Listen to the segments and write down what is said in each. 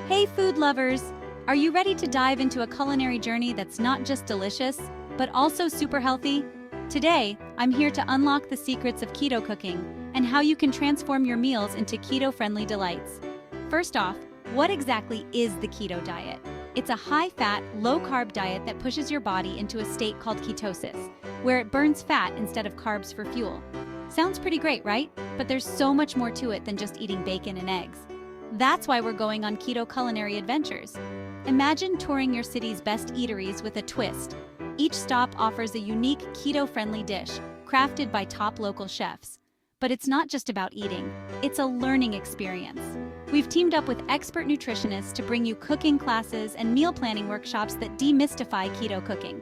Hey food lovers! Are you ready to dive into a culinary journey that's not just delicious, but also super healthy? Today, I'm here to unlock the secrets of keto cooking and how you can transform your meals into keto-friendly delights. First off, what exactly is the keto diet? It's a high-fat, low-carb diet that pushes your body into a state called ketosis, where it burns fat instead of carbs for fuel. Sounds pretty great, right? But there's so much more to it than just eating bacon and eggs. That's why we're going on keto culinary adventures. Imagine touring your city's best eateries with a twist. Each stop offers a unique keto-friendly dish, crafted by top local chefs. But it's not just about eating, it's a learning experience. We've teamed up with expert nutritionists to bring you cooking classes and meal planning workshops that demystify keto cooking.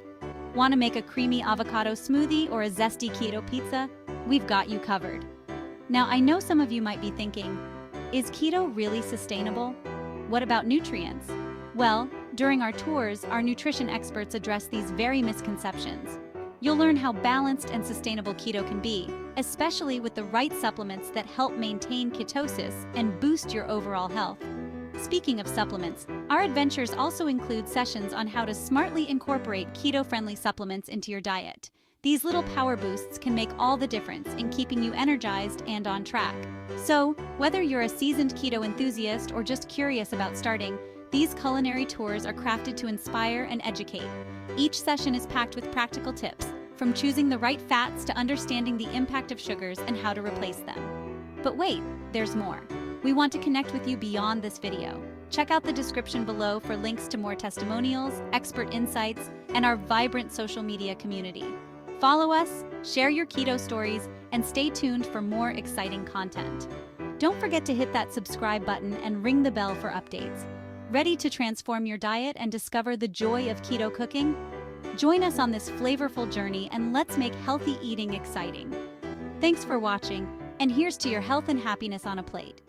Want to make a creamy avocado smoothie or a zesty keto pizza? We've got you covered. Now, I know some of you might be thinking, is keto really sustainable? What about nutrients? Well, during our tours, our nutrition experts address these very misconceptions. You'll learn how balanced and sustainable keto can be, especially with the right supplements that help maintain ketosis and boost your overall health. Speaking of supplements, our adventures also include sessions on how to smartly incorporate keto-friendly supplements into your diet. These little power boosts can make all the difference in keeping you energized and on track. So, whether you're a seasoned keto enthusiast or just curious about starting, these culinary tours are crafted to inspire and educate. Each session is packed with practical tips, from choosing the right fats to understanding the impact of sugars and how to replace them. But wait, there's more. We want to connect with you beyond this video. Check out the description below for links to more testimonials, expert insights, and our vibrant social media community. Follow us, share your keto stories, and stay tuned for more exciting content. Don't forget to hit that subscribe button and ring the bell for updates. Ready to transform your diet and discover the joy of keto cooking? Join us on this flavorful journey and let's make healthy eating exciting. Thanks for watching, and here's to your health and happiness on a plate.